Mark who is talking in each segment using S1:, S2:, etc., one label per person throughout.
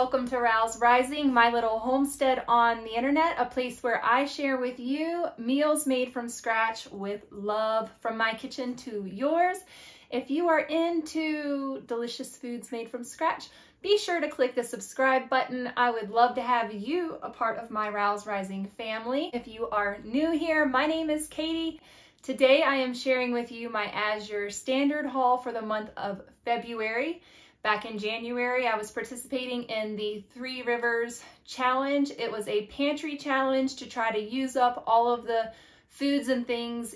S1: welcome to Rouse Rising, my little homestead on the internet, a place where I share with you meals made from scratch with love, from my kitchen to yours. If you are into delicious foods made from scratch, be sure to click the subscribe button. I would love to have you a part of my Rouse Rising family. If you are new here, my name is Katie. Today I am sharing with you my Azure Standard haul for the month of February. Back in January, I was participating in the 3 Rivers Challenge. It was a pantry challenge to try to use up all of the foods and things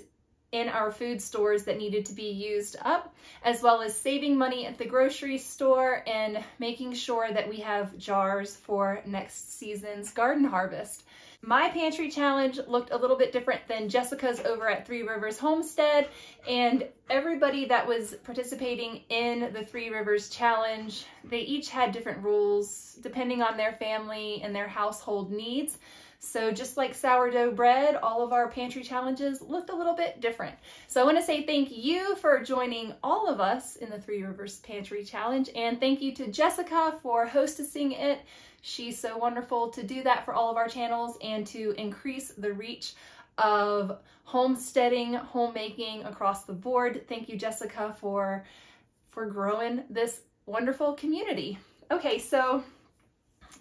S1: in our food stores that needed to be used up, as well as saving money at the grocery store and making sure that we have jars for next season's garden harvest. My pantry challenge looked a little bit different than Jessica's over at 3 Rivers Homestead, and everybody that was participating in the 3 Rivers Challenge, they each had different rules depending on their family and their household needs. So just like sourdough bread, all of our pantry challenges looked a little bit different. So I want to say thank you for joining all of us in the 3 Rivers Pantry Challenge, and thank you to Jessica for hostessing it. She's so wonderful to do that for all of our channels and to increase the reach of homesteading, homemaking across the board. Thank you, Jessica, for growing this wonderful community. Okay, so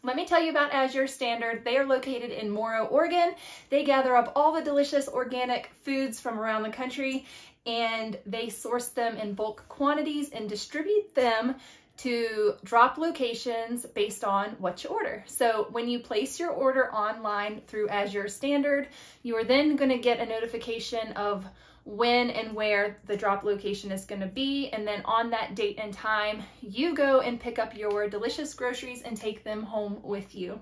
S1: let me tell you about Azure Standard. They are located in Moro, Oregon. They gather up all the delicious organic foods from around the country, and they source them in bulk quantities and distribute them to drop locations based on what you order. So when you place your order online through Azure Standard, you are then going to get a notification of when and where the drop location is going to be, and then on that date and time you go and pick up your delicious groceries and take them home with you.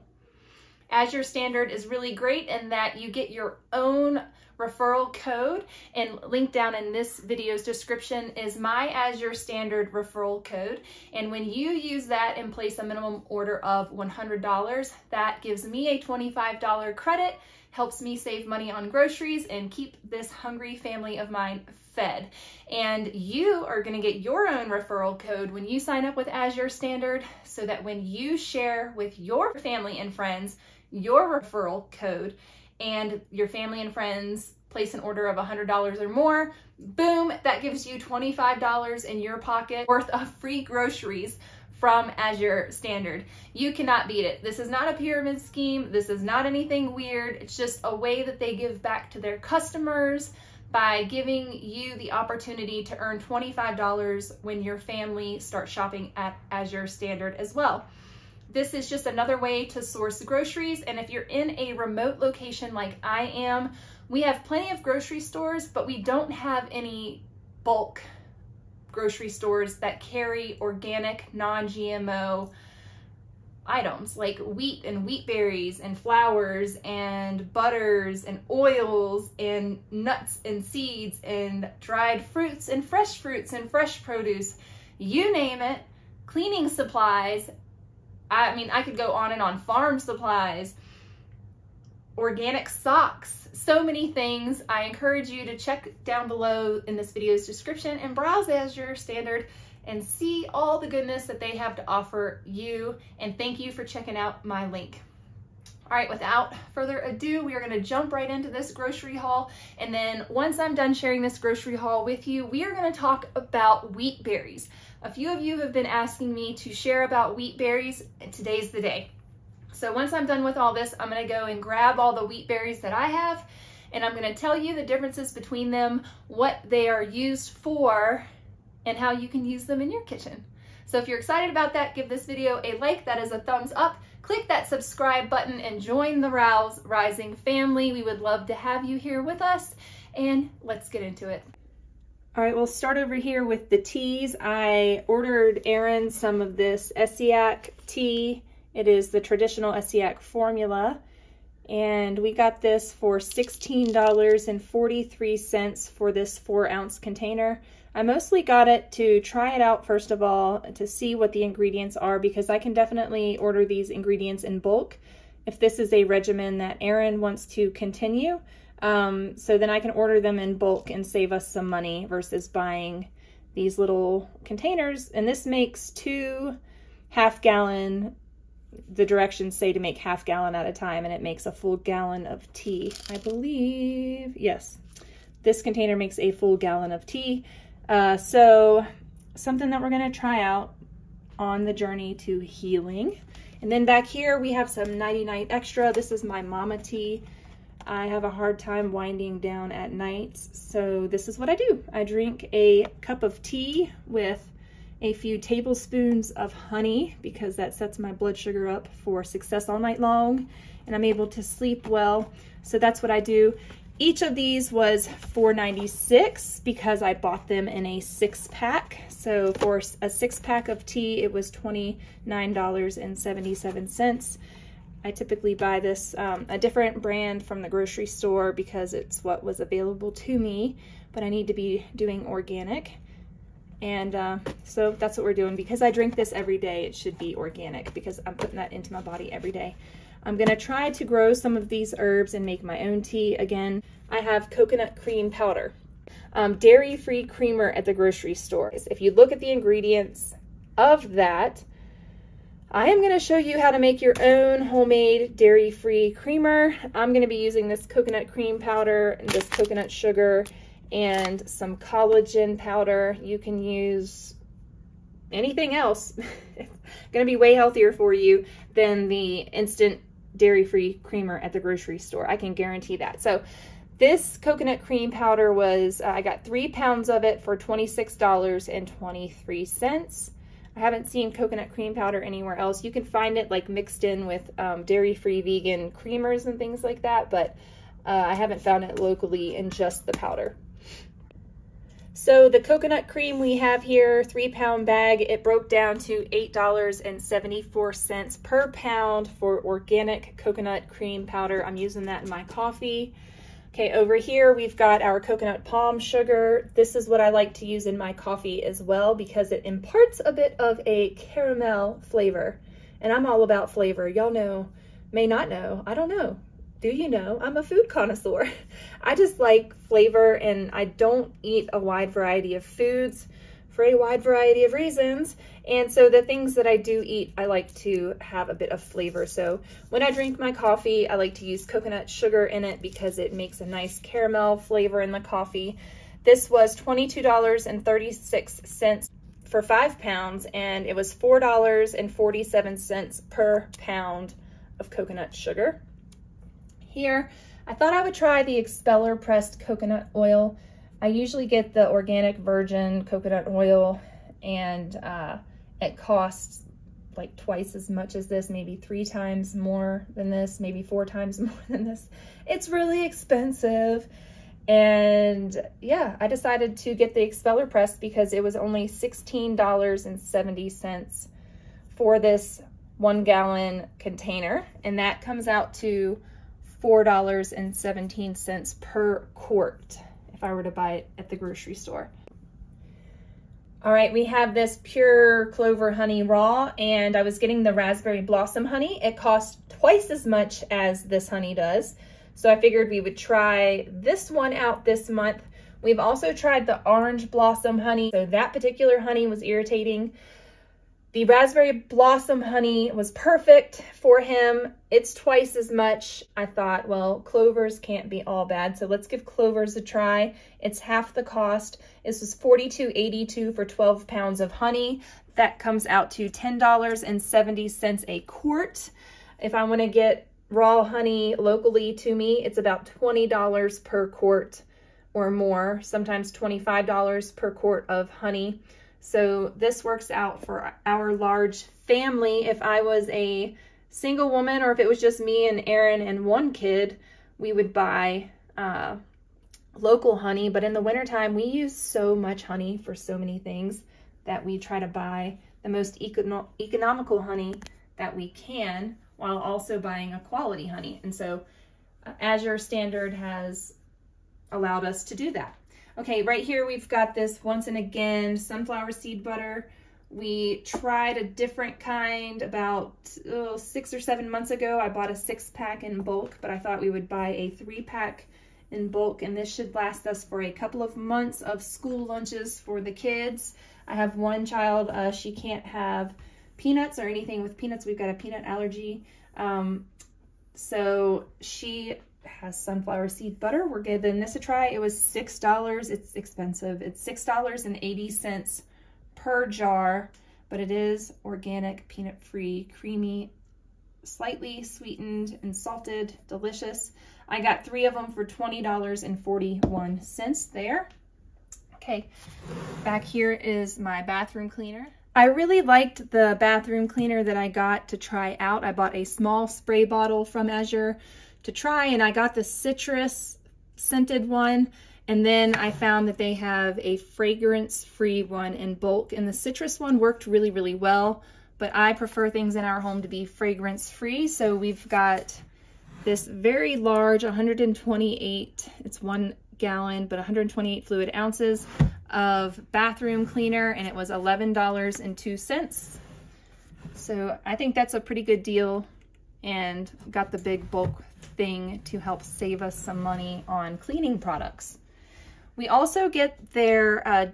S1: Azure Standard is really great in that you get your own referral code, and linked down in this video's description is my Azure Standard referral code, and when you use that and place a minimum order of $100, that gives me a $25 credit, helps me save money on groceries and keep this hungry family of mine fed. And you are going to get your own referral code when you sign up with Azure Standard, so that when you share with your family and friends your referral code and your family and friends place an order of $100 or more, boom, that gives you $25 in your pocket worth of free groceries from Azure Standard. You cannot beat it. This is not a pyramid scheme. This is not anything weird. It's just a way that they give back to their customers by giving you the opportunity to earn $25 when your family starts shopping at Azure Standard as well. This is just another way to source groceries, and if you're in a remote location like I am, we have plenty of grocery stores, but we don't have any bulk grocery stores that carry organic, non-GMO items like wheat and wheat berries and flours and butters and oils and nuts and seeds and dried fruits and fresh produce, you name it, cleaning supplies. I mean, I could go on and on. Farm supplies, organic socks, so many things. I encourage you to check down below in this video's description and browse Azure Standard and see all the goodness that they have to offer you. And thank you for checking out my link. All right, without further ado, we are going to jump right into this grocery haul. And then once I'm done sharing this grocery haul with you, we are going to talk about wheat berries. A few of you have been asking me to share about wheat berries, and today's the day. So once I'm done with all this, I'm going to go and grab all the wheat berries that I have, and I'm going to tell you the differences between them, what they are used for, and how you can use them in your kitchen. So if you're excited about that, give this video a like. That is a thumbs up. Click that subscribe button and join the Rouse Rising family. We would love to have you here with us, and let's get into it. All right, we'll start over here with the teas. I ordered Aaron some of this Essiac tea. It is the traditional Essiac formula, and we got this for $16.43 for this 4-ounce container. I mostly got it to try it out first of all, to see what the ingredients are, because I can definitely order these ingredients in bulk if this is a regimen that Aaron wants to continue. So then I can order them in bulk and save us some money versus buying these little containers. And this makes 2 half-gallon the directions say to make ½ gallon at a time, and it makes a full gallon of tea, I believe. Yes, this container makes a full gallon of tea. So something that we're gonna try out on the journey to healing. And then back here we have some Nighty Night Extra. This is my mama tea. I have a hard time winding down at night, so this is what I do. I drink a cup of tea with a few tablespoons of honey because that sets my blood sugar up for success all night long, and I'm able to sleep well. So that's what I do. Each of these was $4.96 because I bought them in a 6-pack. So for a 6-pack of tea, it was $29.77. I typically buy this, a different brand from the grocery store because it's what was available to me, but I need to be doing organic. And so that's what we're doing. Because I drink this every day, it should be organic because I'm putting that into my body every day. I'm gonna try to grow some of these herbs and make my own tea. Again, I have coconut cream powder, dairy-free creamer at the grocery store. If you look at the ingredients of that, I am gonna show you how to make your own homemade dairy-free creamer. I'm gonna be using this coconut cream powder, this coconut sugar, and some collagen powder. You can use anything else. It's gonna be way healthier for you than the instant dairy-free creamer at the grocery store. I can guarantee that. So this coconut cream powder was, I got 3 pounds of it for $26.23. I haven't seen coconut cream powder anywhere else. You can find it like mixed in with dairy-free vegan creamers and things like that, but I haven't found it locally in just the powder. So the coconut cream we have here, 3-pound bag, it broke down to $8.74 per pound for organic coconut cream powder. I'm using that in my coffee. Okay, over here we've got our coconut palm sugar. This is what I like to use in my coffee as well because it imparts a bit of a caramel flavor. And I'm all about flavor. Y'all know, may not know, I don't know. Do you know? I'm a food connoisseur. I just like flavor, and I don't eat a wide variety of foods for a wide variety of reasons. And so the things that I do eat, I like to have a bit of flavor. So when I drink my coffee, I like to use coconut sugar in it because it makes a nice caramel flavor in the coffee. This was $22.36 for 5 pounds, and it was $4.47 per pound of coconut sugar. Here, I thought I would try the expeller pressed coconut oil. I usually get the organic virgin coconut oil, and it costs like twice as much as this, maybe 3 times more than this, maybe 4 times more than this. It's really expensive. And yeah, I decided to get the expeller pressed because it was only $16.70 for this 1 gallon container. And that comes out to $4.17 per quart if I were to buy it at the grocery store. All right, we have this pure clover honey raw, and I was getting the raspberry blossom honey. It cost twice as much as this honey does. So I figured we would try this one out this month. We've also tried the orange blossom honey. So that particular honey was irritating. The raspberry blossom honey was perfect for him. It's twice as much. I thought, well, clovers can't be all bad, so let's give clovers a try. It's half the cost. This was $42.82 for 12 pounds of honey. That comes out to $10.70 a quart. If I want to get raw honey locally to me, it's about $20 per quart or more, sometimes $25 per quart of honey. So this works out for our large family. If I was a single woman, or if it was just me and Aaron and 1 kid, we would buy local honey. But in the wintertime, we use so much honey for so many things that we try to buy the most economical honey that we can, while also buying a quality honey. And so Azure Standard has allowed us to do that. Okay, right here we've got this Once and Again sunflower seed butter. We tried a different kind about 6 or 7 months ago. I bought a 6-pack in bulk, but I thought we would buy a 3-pack in bulk, and this should last us for a couple of months of school lunches for the kids. I have 1 child, she can't have peanuts or anything with peanuts. We've got a peanut allergy. So she has sunflower seed butter. We're giving this a try. It was $6. It's expensive. It's $6.80 per jar, but it is organic, peanut-free, creamy, slightly sweetened and salted, delicious. I got 3 of them for $20.41 there. Okay, back here is my bathroom cleaner. I really liked the bathroom cleaner that I got to try out. I bought a small spray bottle from Azure to try, and I got the citrus scented one, and then I found that they have a fragrance-free one in bulk, and the citrus one worked really, really well, but I prefer things in our home to be fragrance-free, so we've got this very large 128, it's 1 gallon, but 128 fluid ounces of bathroom cleaner, and it was $11.02. So I think that's a pretty good deal, and got the big bulk thing to help save us some money on cleaning products. We also get their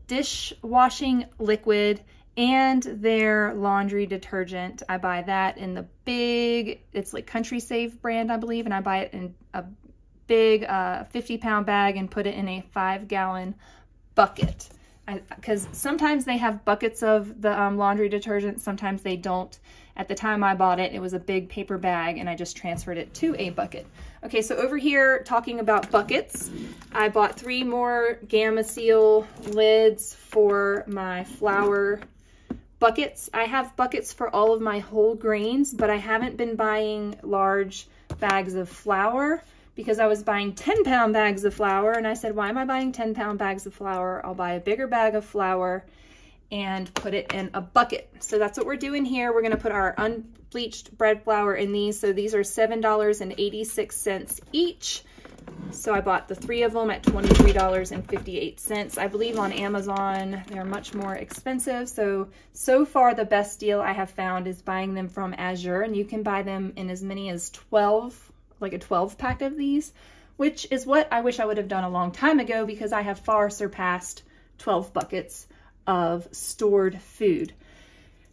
S1: dishwashing liquid and their laundry detergent. I buy that in the big, it's like Country Save brand, I believe, and I buy it in a big 50-pound bag and put it in a 5-gallon bucket. Because sometimes they have buckets of the laundry detergent, sometimes they don't. At the time I bought it, it was a big paper bag, and I just transferred it to a bucket. Okay, so over here, talking about buckets, I bought 3 more Gamma Seal lids for my flour buckets. I have buckets for all of my whole grains, but I haven't been buying large bags of flour because I was buying 10-pound bags of flour, and I said, why am I buying 10-pound bags of flour? I'll buy a bigger bag of flour and put it in a bucket. So that's what we're doing here. We're gonna put our unbleached bread flour in these. So these are $7.86 each. So I bought the 3 of them at $23.58. I believe on Amazon they're much more expensive. So far the best deal I have found is buying them from Azure, and you can buy them in as many as 12, like a 12 pack of these, which is what I wish I would have done a long time ago, because I have far surpassed 12 buckets of stored food.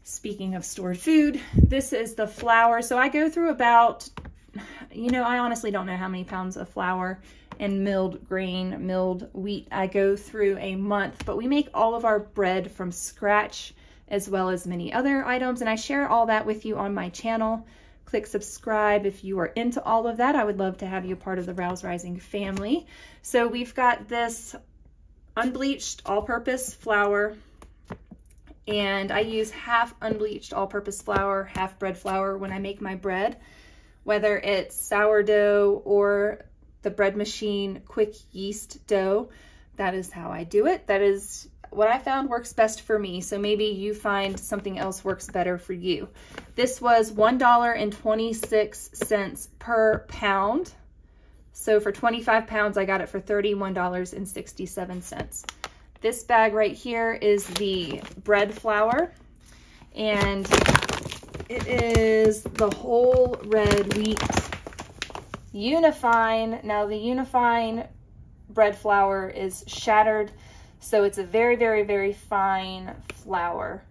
S1: Speaking of stored food, this is the flour. So I go through about, I honestly don't know how many pounds of flour and milled grain, milled wheat I go through a month, but we make all of our bread from scratch as well as many other items, and I share all that with you on my channel. Click subscribe if you are into all of that. I would love to have you a part of the Rouse Rising family. So we've got this unbleached all-purpose flour, and I use half unbleached all-purpose flour, half bread flour when I make my bread, whether it's sourdough or the bread machine quick yeast dough. That is how I do it. That is what I found works best for me. So maybe you find something else works better for you. This was $1.26 per pound. So for 25 pounds, I got it for $31.67. This bag right here is the bread flour, and it is the whole red wheat Unifine. Now the Unifine bread flour is shattered, so it's a very, very, very fine flour.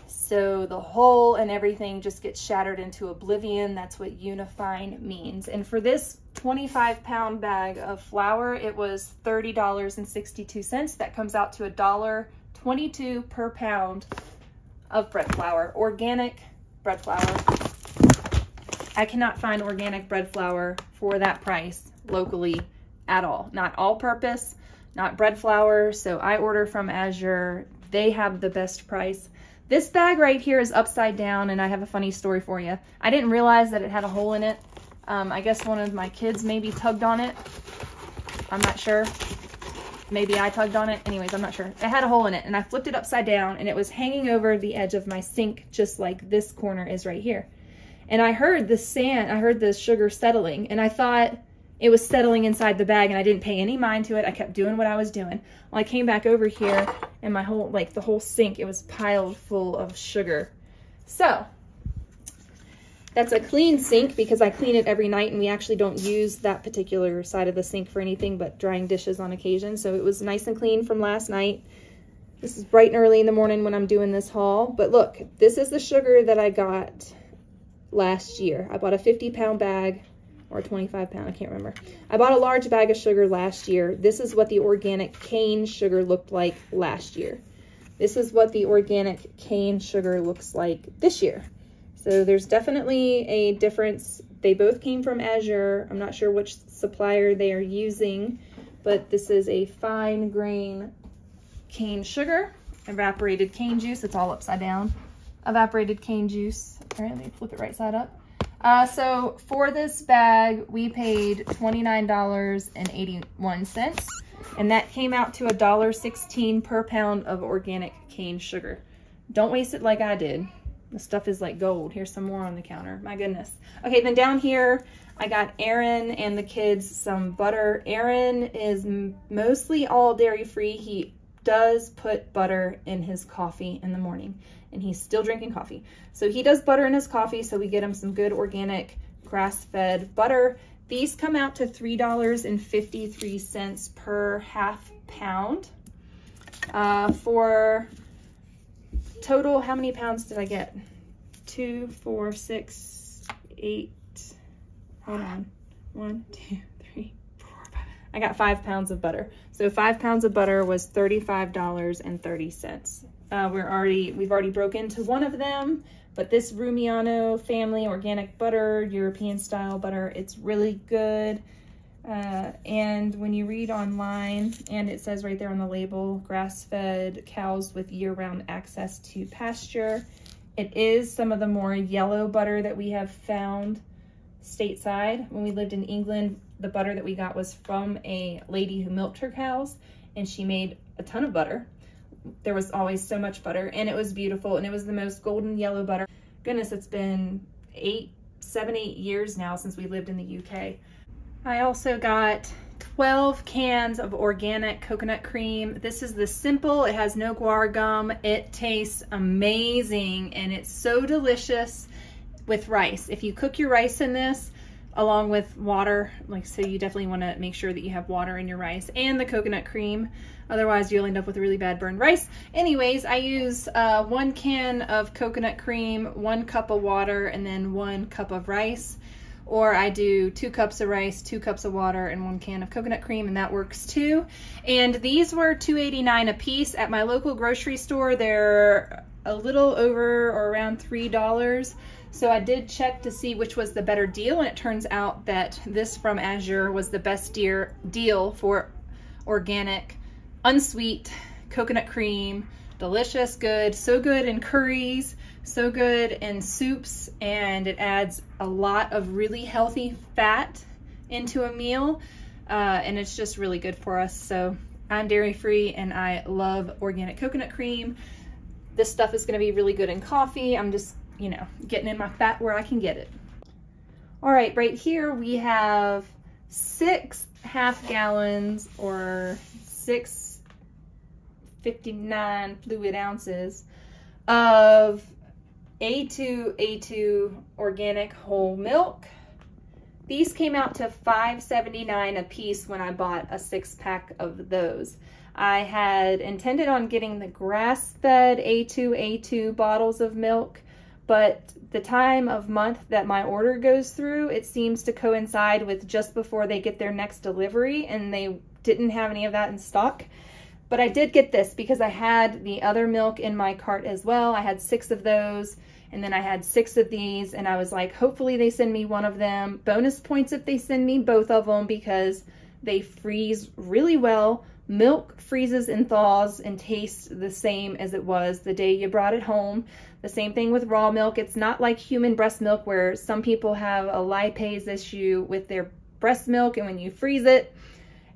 S1: So the whole and everything just gets shattered into oblivion. That's what Unifine means. And for this 25-pound bag of flour, it was $30.62. That comes out to $1.22 per pound of bread flour, organic bread flour. I cannot find organic bread flour for that price locally at all. Not all-purpose, not bread flour. So I order from Azure. They have the best price. This bag right here is upside down, and I have a funny story for you. I didn't realize that it had a hole in it. I guess one of my kids maybe tugged on it. I'm not sure. Maybe I tugged on it. Anyways, I'm not sure. It had a hole in it, and I flipped it upside down, and it was hanging over the edge of my sink, just like this corner is right here. And I heard the sand, I heard the sugar settling, and I thought it was settling inside the bag, and I didn't pay any mind to it. I kept doing what I was doing. Well, I came back over here, and my whole, like the whole sink, it was piled full of sugar. So that's a clean sink because I clean it every night, and we actually don't use that particular side of the sink for anything but drying dishes on occasion. So it was nice and clean from last night. This is bright and early in the morning when I'm doing this haul. But look, this is the sugar that I got last year. I bought a 50-pound bag, or 25-pound, I can't remember. I bought a large bag of sugar last year. This is what the organic cane sugar looked like last year. This is what the organic cane sugar looks like this year. So there's definitely a difference. They both came from Azure. I'm not sure which supplier they are using, but this is a fine grain cane sugar, evaporated cane juice. It's all upside down. Evaporated cane juice. All right, let me flip it right side up. So for this bag, we paid $29.81, and that came out to $1.16 per pound of organic cane sugar. Don't waste it like I did. The stuff is like gold. Here's some more on the counter. My goodness. Okay, then down here, I got Aaron and the kids some butter. Aaron is mostly all dairy-free. He does put butter in his coffee in the morning, and he's still drinking coffee. So he does butter in his coffee, so we get him some good organic grass-fed butter. These come out to $3.53 per half pound. For total, how many pounds did I get? 2, 4, 6, 8, hold on. 1, 2, 3, 4, 5. I got 5 pounds of butter. So 5 pounds of butter was $35.30. We've already broke into one of them, but this Rumiano family organic butter, European style butter, it's really good. And when you read online, and it says right there on the label, grass-fed cows with year-round access to pasture. It is some of the more yellow butter that we have found stateside. When we lived in England, the butter that we got was from a lady who milked her cows, and she made a ton of butter. There was always so much butter, and it was beautiful, and it was the most golden yellow butter. Goodness, it's been 7, 8 years now since we lived in the UK. I also got 12 cans of organic coconut cream. This is the simple, it has no guar gum. It tastes amazing, and it's so delicious with rice. If you cook your rice in this, along with water, so you definitely want to make sure that you have water in your rice and the coconut cream. Otherwise, you'll end up with a really bad burned rice. Anyways, I use 1 can of coconut cream, 1 cup of water, and then 1 cup of rice. Or I do 2 cups of rice, 2 cups of water, and 1 can of coconut cream, and that works too. And these were $2.89 a piece. At my local grocery store, they're a little over or around $3. So I did check to see which was the better deal, and it turns out that this from Azure was the best deal for organic, unsweet coconut cream. Delicious, good, so good in curries, so good in soups, and it adds a lot of really healthy fat into a meal, and it's just really good for us. So I'm dairy free, and I love organic coconut cream. This stuff is going to be really good in coffee. I'm just, you know, getting in my fat where I can get it. All right, right here we have 6 half gallons, or 659 fluid ounces of A2 organic whole milk. These came out to $5.79 a piece when I bought a 6-pack of those. I had intended on getting the grass-fed A2 bottles of milk, but the time of month that my order goes through, it seems to coincide with just before they get their next delivery, and they didn't have any of that in stock. But I did get this because I had the other milk in my cart as well. I had 6 of those, and then I had 6 of these, and I was like, hopefully they send me one of them. Bonus points if they send me both of them, because they freeze really well. Milk freezes and thaws and tastes the same as it was the day you brought it home. The same thing with raw milk. It's not like human breast milk, where some people have a lipase issue with their breast milk, and when you freeze it,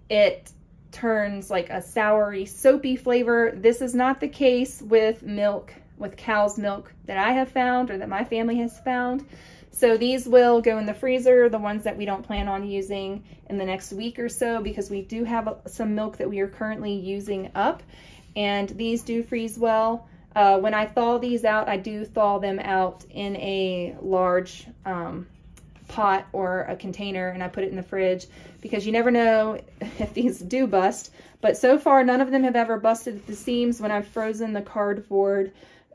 S1: it turns like a soury, soapy flavor. This is not the case with milk, with cow's milk that I have found, or that my family has found. So these will go in the freezer, the ones that we don't plan on using in the next week or so, because we do have some milk that we are currently using up, and these do freeze well. When I thaw these out, I do thaw them out in a large pot or a container and I put it in the fridge because you never know if these do bust. But so far, none of them have ever busted at the seams when I've frozen the cardboard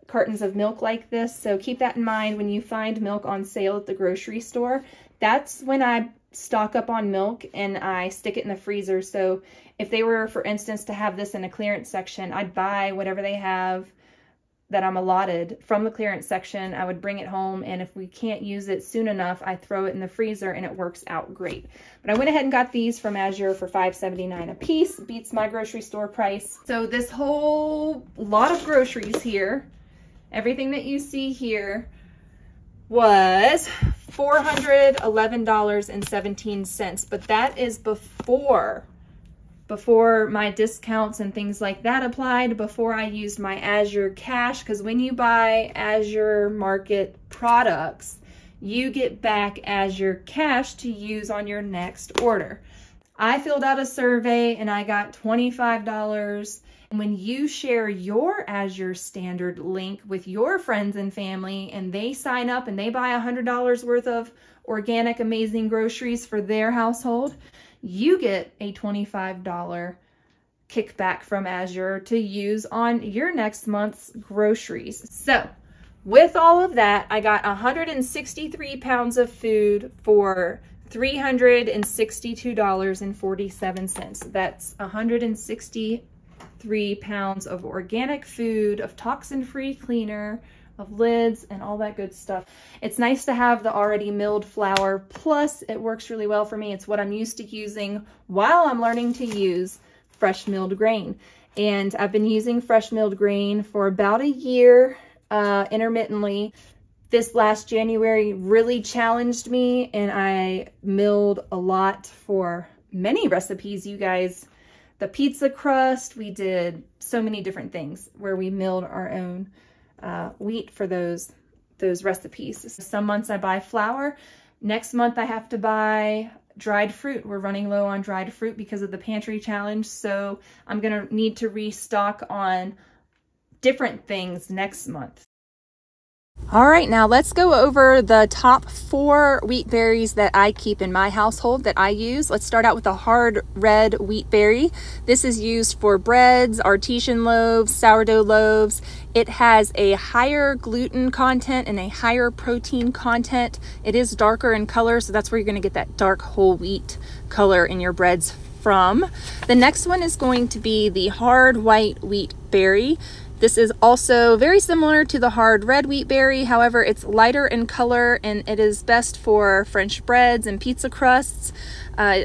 S1: cartons of milk like this. So keep that in mind when you find milk on sale at the grocery store. That's when I stock up on milk and I stick it in the freezer. So if they were, for instance, to have this in a clearance section, I'd buy whatever they have that I'm allotted from the clearance section. I would bring it home, and if we can't use it soon enough, I throw it in the freezer and it works out great. But I went ahead and got these from Azure for $5.79 a piece. Beats my grocery store price. So this whole lot of groceries here, everything that you see here, was $411.17, but that is before my discounts and things like that applied, before I used my Azure Cash, because when you buy Azure Market products, you get back Azure Cash to use on your next order. I filled out a survey and I got $25. And when you share your Azure Standard link with your friends and family and they sign up and they buy $100 worth of organic, amazing groceries for their household, you get a $25 kickback from Azure to use on your next month's groceries. So with all of that, I got 163 pounds of food for $362.47. That's 163 pounds of organic food, of toxin-free cleaner, of lids, and all that good stuff. It's nice to have the already milled flour, plus it works really well for me. It's what I'm used to using while I'm learning to use fresh milled grain. And I've been using fresh milled grain for about a year intermittently. This last January really challenged me, and I milled a lot for many recipes, you guys. The pizza crust, we did so many different things where we milled our own wheat for those recipes. Some months I buy flour. Next month I have to buy dried fruit. We're running low on dried fruit because of the pantry challenge, so I'm gonna need to restock on different things next month. All right, now let's go over the top 4 wheat berries that I keep in my household that I use. Let's start out with the hard red wheat berry. This is used for breads, artesian loaves, sourdough loaves. It has a higher gluten content and a higher protein content. It is darker in color, so that's where you're gonna get that dark whole wheat color in your breads from. The next one is going to be the hard white wheat berry. This is also very similar to the hard red wheat berry. However, it's lighter in color and it is best for French breads and pizza crusts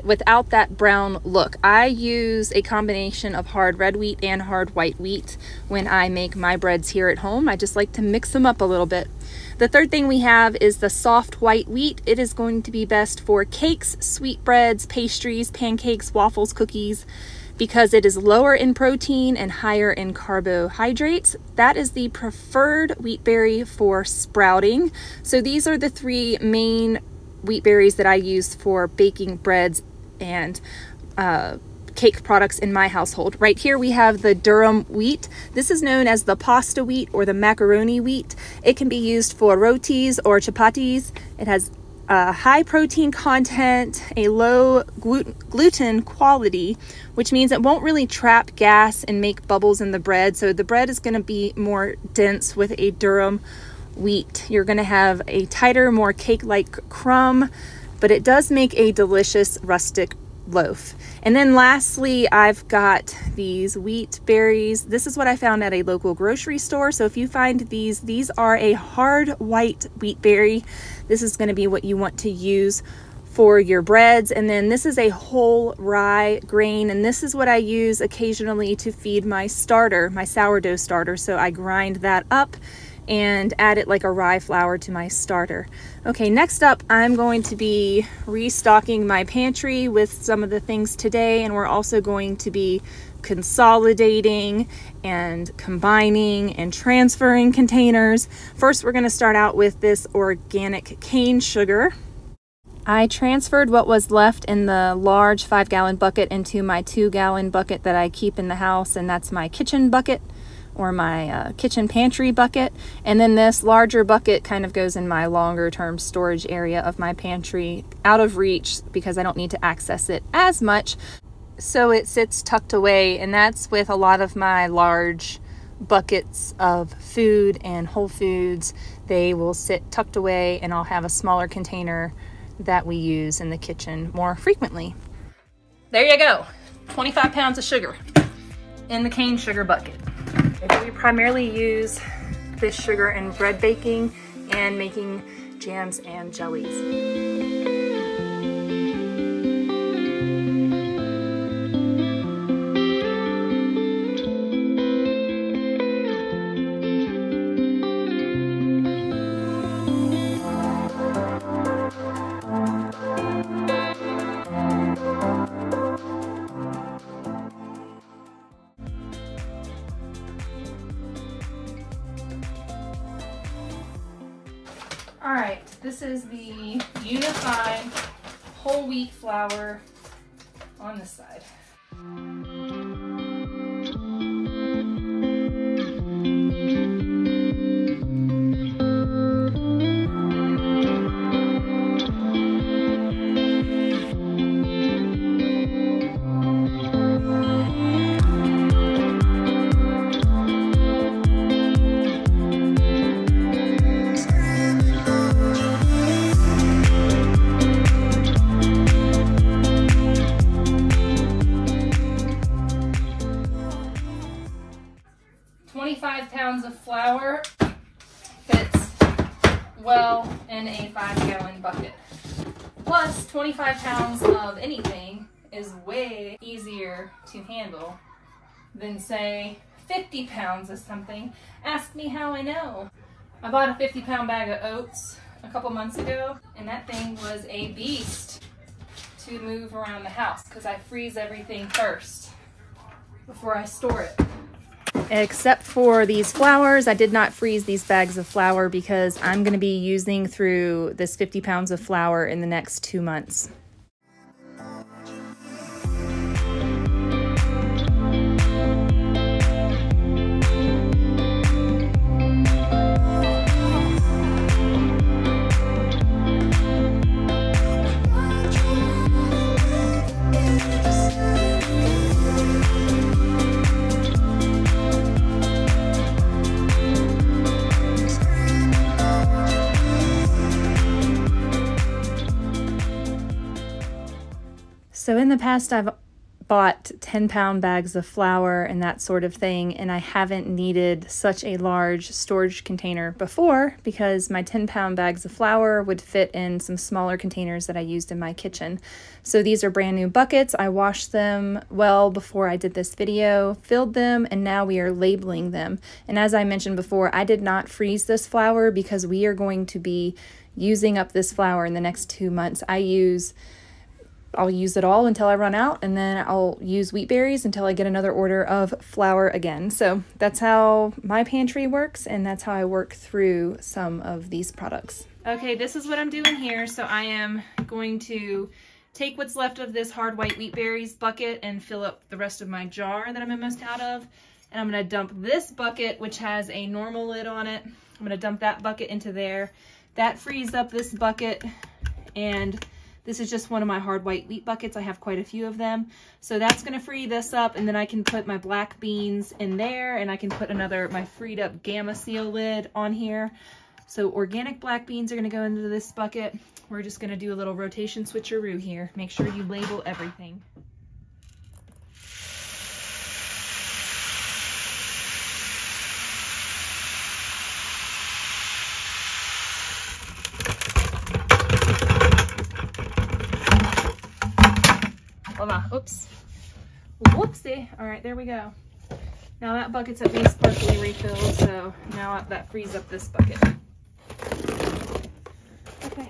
S1: without that brown look. I use a combination of hard red wheat and hard white wheat when I make my breads here at home. I just like to mix them up a little bit. The third thing we have is the soft white wheat. It is going to be best for cakes, sweetbreads, pastries, pancakes, waffles, cookies, because it is lower in protein and higher in carbohydrates. That is the preferred wheat berry for sprouting. So these are the 3 main wheat berries that I use for baking breads and cake products in my household. Right here we have the durum wheat. This is known as the pasta wheat or the macaroni wheat. It can be used for rotis or chapatis. It has a high protein content, a low gluten quality, which means it won't really trap gas and make bubbles in the bread. So the bread is going to be more dense with a durum wheat. You're going to have a tighter, more cake-like crumb, but it does make a delicious rustic loaf. And then lastly, I've got these wheat berries. This is what I found at a local grocery store. So if you find these are a hard white wheat berry. This is going to be what you want to use for your breads. And then this is a whole rye grain, and this is what I use occasionally to feed my starter, my sourdough starter. So I grind that up and add it like a rye flour to my starter. Okay, next up, I'm going to be restocking my pantry with some of the things today, and we're also going to be consolidating and combining and transferring containers. First, we're going to start out with this organic cane sugar. I transferred what was left in the large 5-gallon bucket into my 2-gallon bucket that I keep in the house, and that's my kitchen bucket or my kitchen pantry bucket. And then this larger bucket kind of goes in my longer term storage area of my pantry, out of reach because I don't need to access it as much. So it sits tucked away, and that's with a lot of my large buckets of food and whole foods. They will sit tucked away, and I'll have a smaller container that we use in the kitchen more frequently. There you go, 25 pounds of sugar in the cane sugar bucket. We primarily use this sugar in bread baking and making jams and jellies. All right, this is the unified whole wheat flour on this side. 25 pounds of flour fits well in a 5-gallon bucket. Plus, 25 pounds of anything is way easier to handle than, say, 50 pounds of something. Ask me how I know. I bought a 50-pound bag of oats a couple months ago, and that thing was a beast to move around the house because I freeze everything first before I store it. Except for these flours, I did not freeze these bags of flour because I'm going to be using through this 50 pounds of flour in the next 2 months. So in the past, I've bought 10-pound bags of flour and that sort of thing, and I haven't needed such a large storage container before because my 10-pound bags of flour would fit in some smaller containers that I used in my kitchen. So these are brand new buckets. I washed them well before I did this video, filled them, and now we are labeling them. And as I mentioned before, I did not freeze this flour because we are going to be using up this flour in the next 2 months. I'll use it all until I run out, and then I'll use wheat berries until I get another order of flour again. So that's how my pantry works, and that's how I work through some of these products. Okay, this is what I'm doing here. So I am going to take what's left of this hard white wheat berries bucket and fill up the rest of my jar that I'm almost out of. And I'm going to dump this bucket, which has a normal lid on it. I'm going to dump that bucket into there. That frees up this bucket, and this is just one of my hard white wheat buckets. I have quite a few of them. So that's going to free this up, and then I can put my black beans in there, and I can put my freed up Gamma Seal lid on here. So organic black beans are going to go into this bucket. We're just going to do a little rotation switcheroo here. Make sure you label everything. Oops. Whoopsie. All right, there we go. Now that bucket's at least partially refilled, so now that frees up this bucket. Okay.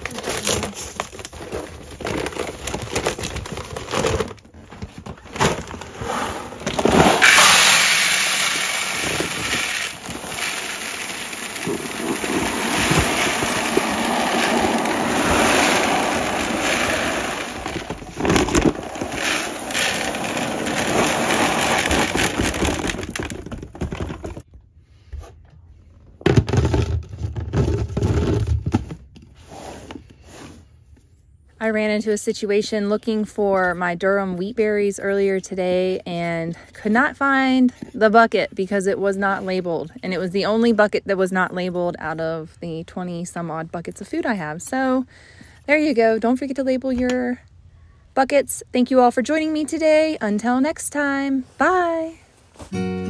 S1: I ran into a situation looking for my Durham wheat berries earlier today and could not find the bucket because it was not labeled. And it was the only bucket that was not labeled out of the 20 some odd buckets of food I have. So there you go. Don't forget to label your buckets. Thank you all for joining me today. Until next time, bye.